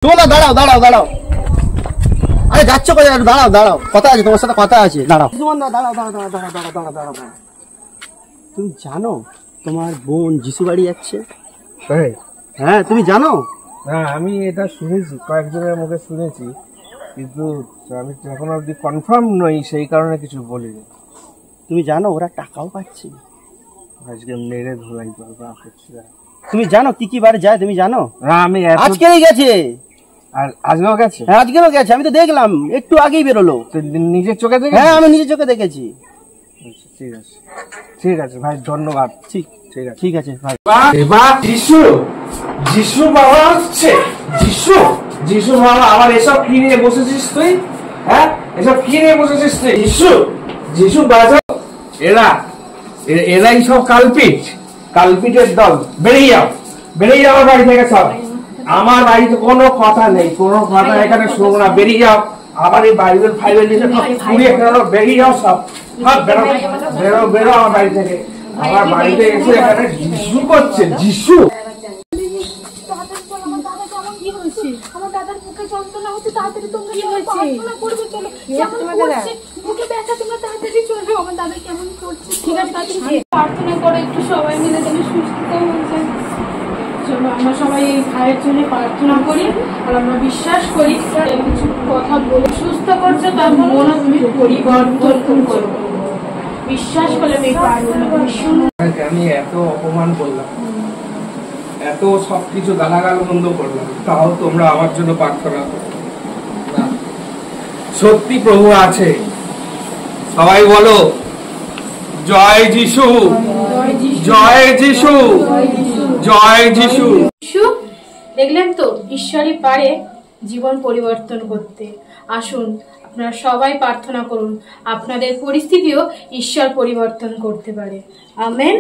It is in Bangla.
তোমরা দাঁড়াও দাঁড়াও দাঁড়াও, আরে যাচ্ছ কোথায়? দাঁড়াও দাঁড়াও, কথা আছে তোমার সাথে, কথা আছে, দাঁড়াও। দাঁড়াও দাঁড়াও দাঁড়াও দাঁড়াও দাঁড়াও দাঁড়াও দাঁড়াও দাঁড়াও। তুমি জানো তোমার বোন যিশু বাড়ি যাচ্ছে? হ্যাঁ তুমি জানো? হ্যাঁ আমি এটা শুনেছি, কয়েকজনের মুখে শুনেছি, কিন্তু আমি এখন অব্দি কনফার্ম নই, সেই কারণে কিছু বলিনি। তুমি জানো ওরা টাকাও পাচ্ছে? আজকে মেরে ধোলাই করবো। তুমি জানো কি কি বারে যায় তুমি জানো? না আমি আজকেই গেছে। আর আজকেও গেছে? হ্যাঁ আজকেও গেছে, আমি তো দেখলাম, একটু আগেই বেরোলো। নিজের চোখে দেখে? হ্যাঁ আমি নিজের চোখে দেখেছি। ঠিক আছে ঠিক আছে ভাই, ধন্যবাদ। ঠিক ঠিক আছে ঠিক আছে ভাই। এবার যিশু যিশু বাবা হচ্ছে, যিশু যিশু বাবা আবার এসব কি নিয়ে বসেছিস তুই? হ্যাঁ এসব কি নিয়ে বসেছিস তুই? যিশু যিশু বাজাও। এরাই সব কালপিটের দল। বেরিয়ে যাও, বেরিয়ে যাও বাড়ি থেকে সব। আমার বাড়িতে কোনো কথা নেই, কোনো কথা এখানে শুনবো না। বেরিয়ে যাও। আবার এই বাইবেল ফাইবেল নিয়ে সব পুড়িয়ে ফেলো। বেরিয়ে যাও সব, সব বেরো বেরো বেরো আমার বাড়ি থেকে। আমার বাড়িতে এসে এখানে যিশু করছে, যিশু। আমার দাদার মুখে যন্ত্রণা হচ্ছে, তাড়াতাড়ি তোমরা প্রার্থনা করবে। চলো কেমন করছে মুখে ব্যথা, তোমরা তাড়াতাড়ি চলো। আমার দাদা কেমন করছে, ঠিক আছে তাড়াতাড়ি প্রার্থনা করো একটু সবাই মিলে, যেন সুস্থ হয়ে যায়। চলো আমরা সবাই এই ভাইয়ের জন্য প্রার্থনা করি, আর আমরা বিশ্বাস করি কিছু কথা বলে সুস্থ করছে, তার মন তুমি পরিবর্তন করবো। বিশ্বাস করলে আমি পারবো না। আমি এত অপমান করলাম, এত সবকিছু গালাগাল বন্ধ করলাম, তাও তোমরা আমার জন্য প্রার্থনা করো না। সত্যি প্রভু আছে। সবাই বলো জয় যিশু, জয় যিশু, জয় যিশু। দেখলেন তো, ঈশ্বরই পারে জীবন পরিবর্তন করতে। আসুন আপনারা সবাই প্রার্থনা করুন, আপনাদের পরিস্থিতিও ঈশ্বর পরিবর্তন করতে পারে। আমেন।